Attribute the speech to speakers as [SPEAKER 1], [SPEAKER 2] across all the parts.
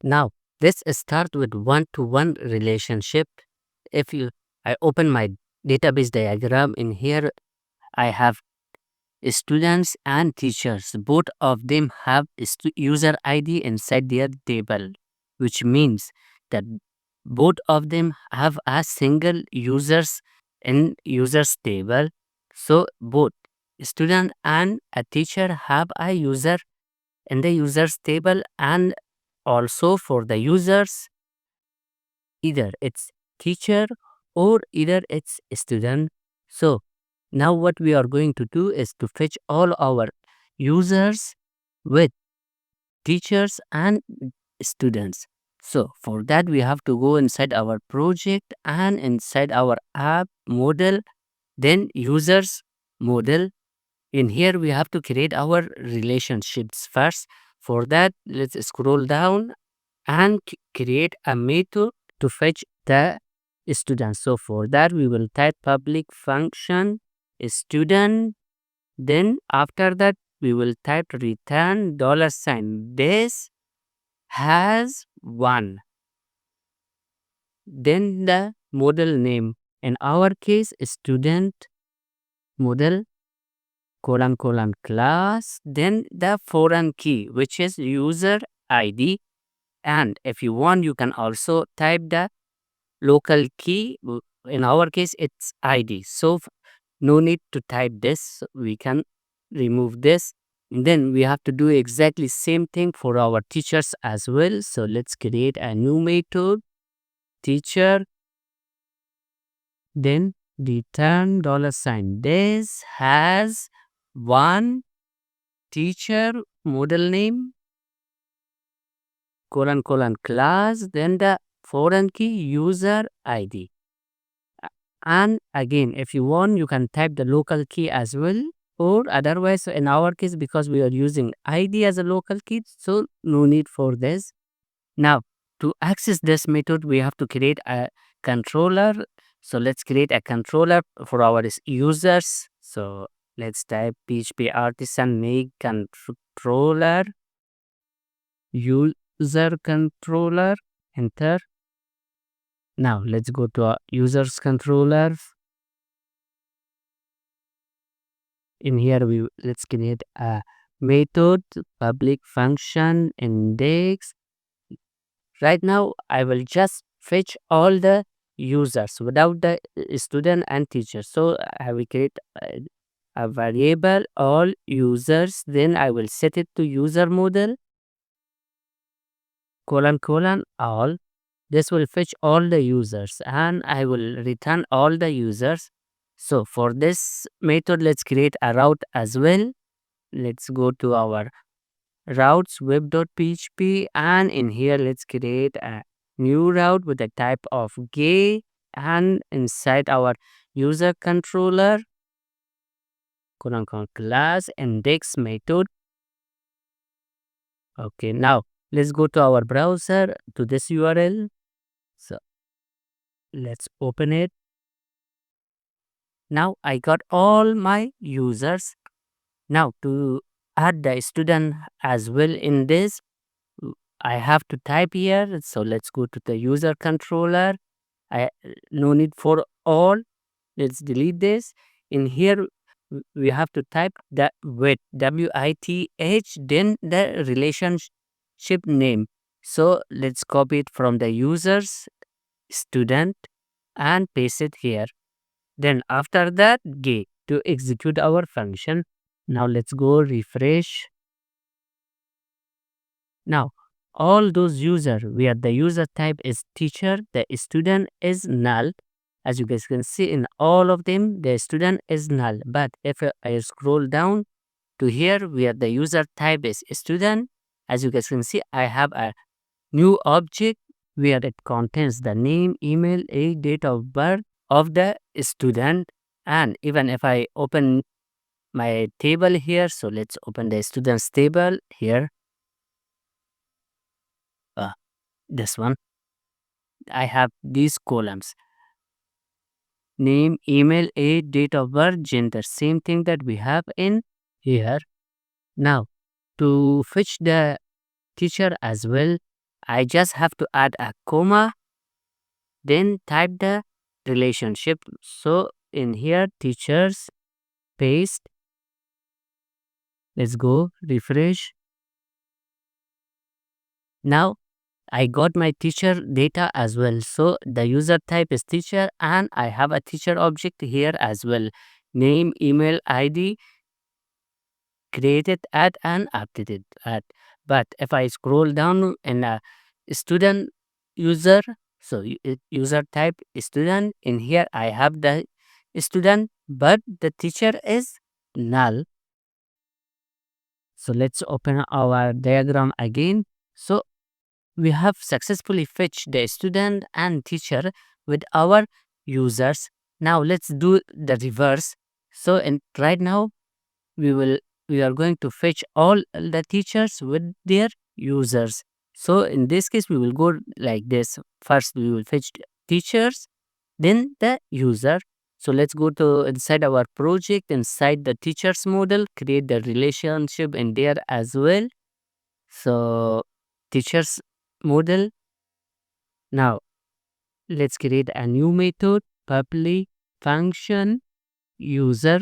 [SPEAKER 1] Now, this starts with one-to-one relationship. If you, I open my database diagram. In here, I have students and teachers. Both of them have user ID inside their table, which means that both of them have a single users in users table. So both student and a teacher have a user in the users table, and also for the users, either it's teacher or either it's student. So now what we are going to do is to fetch all our users with teachers and students. So for that we have to go inside our project and inside our app model, then users model. In here we have to create our relationships first. For that, let's scroll down and create a method to fetch the student. So for that we will type public function student. Then after that we will type return $. This has one. Then the model name. In our case, student model class. Then the foreign key, which is user ID. And if you want, you can also type the local key. In our case, it's ID. So no need to type this. We can remove this. And then we have to do exactly same thing for our teachers as well. So let's create a new method, teacher, then return $. This has one teacher model name class, then the foreign key user ID. And again, if you want, you can type the local key as well, or otherwise, in our case, because we are using ID as a local key, so no need for this. Now, to access this method, we have to create a controller. So let's create a controller for our users. So let's type PHP artisan make controller, user controller, enter. Now let's go to our users controller. In here, let's create a method, public function index. Right now, I will just fetch all the users without the student and teacher. So I will create a variable all users. Then I will set it to user model all. This will fetch all the users and I will return all the users. So for this method, let's create a route as well. Let's go to our routes web.php, and in here let's create a new route with the type of gay, and inside our user controller class index method. Okay, now let's go to our browser to this URL. So let's open it. Now I got all my users. Now to add the student as well in this, I have to type here. So let's go to the user controller. No need for all. Let's delete this. In here, we have to type the with WITH, then the relationship name. So let's copy it from the users student and paste it here. Then after that, gay to execute our function. Now let's go refresh. Now all those user where the user type is teacher, the student is null. As you guys can see, in all of them, the student is null. But if I scroll down to here where the user type is student, as you guys can see, I have a new object where it contains the name, email, age, date of birth of the student. And even if I open my table here, so let's open the students table here. This one, I have these columns: name, email, age, date of birth, gender. Same thing that we have in here. Now, to fetch the teacher as well, I just have to add a comma, then type the relationship. So in here, teachers, paste. Let's go refresh. Now I got my teacher data as well. So the user type is teacher and I have a teacher object here as well. Name, email, ID, created at and updated at. But if I scroll down in a student user, so user type student, in here I have the student, but the teacher is null. So let's open our diagram again. So we have successfully fetched the student and teacher with our users. Now let's do the reverse. So right now we are going to fetch all the teachers with their users. So in this case we will go like this. First we will fetch teachers, then the user. So let's go to inside our project, inside the teachers model, create the relationship in there as well. So teachers model. Now let's create a new method, public function user.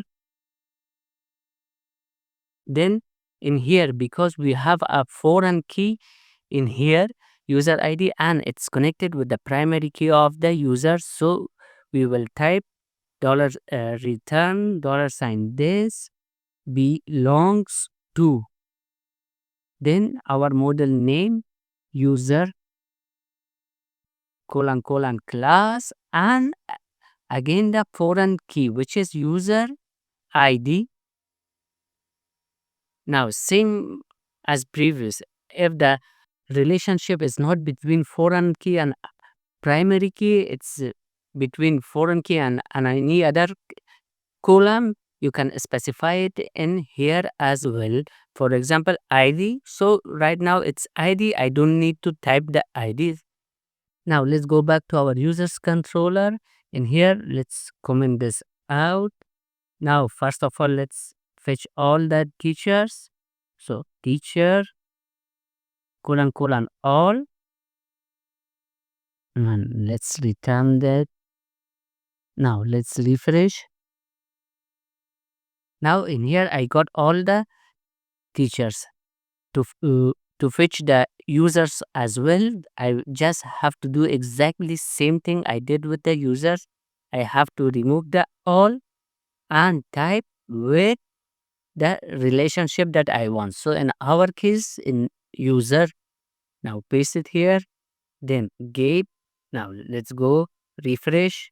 [SPEAKER 1] Then in here, because we have a foreign key in here, user ID, and it's connected with the primary key of the user, so we will type dollar return dollar sign this belongs to, then our model name, user colon colon class, and again the foreign key which is user ID. Now same as previous, if the relationship is not between foreign key and primary key, it's between foreign key and any other column, you can specify it in here as well. For example, ID. So right now it's ID. I don't need to type the ID. Now let's go back to our users controller. In here, let's comment this out. Now, first of all, let's fetch all the teachers. So teacher colon colon all, and let's return that. Now let's refresh. Now in here I got all the teachers. To fetch the users as well, I just have to do exactly same thing I did with the users. I have to remove the all and type with the relationship that I want. So in our case, in user, now paste it here, then gate. Now let's go refresh.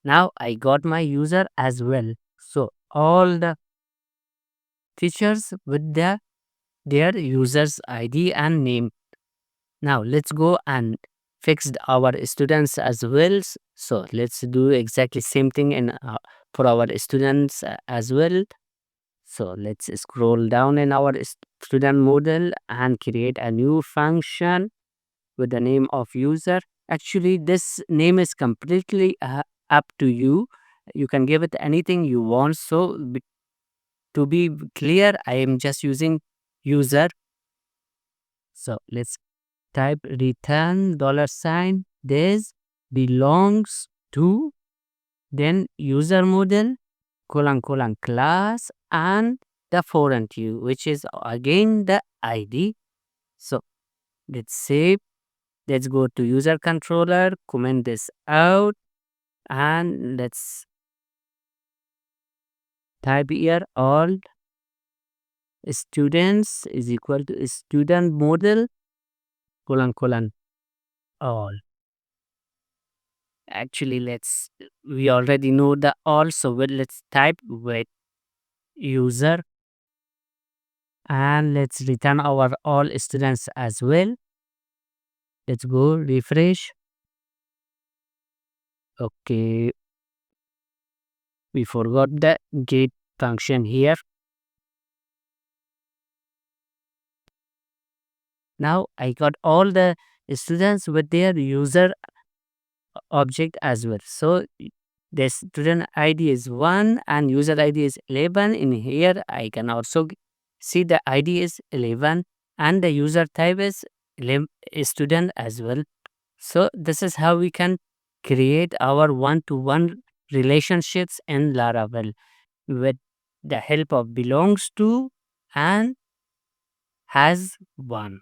[SPEAKER 1] Now I got my user as well. So all the features with their users ID and name. Now let's go and fix our students as well. So let's do exactly same thing in for our students as well. So let's scroll down in our student model and create a new function with the name of user. Actually, this name is completely up to you. You can give it anything you want. So to be clear, I am just using user. So let's type return dollar sign this belongs to, then user model colon colon class and the foreign key which is again the ID. So let's save. Let's go to user controller, comment this out, and let's type here all students is equal to student model colon colon all. Actually, we already know the all, so let's type with user and let's return our all students as well. Let's go refresh. Okay, we forgot the get function here. Now I got all the students with their user object as well. So the student ID is 1 and user ID is 11. In here I can also see the ID is 11 and the user type is student as well. So this is how we can create our one-to-one relationships in Laravel with the help of belongs to and has one.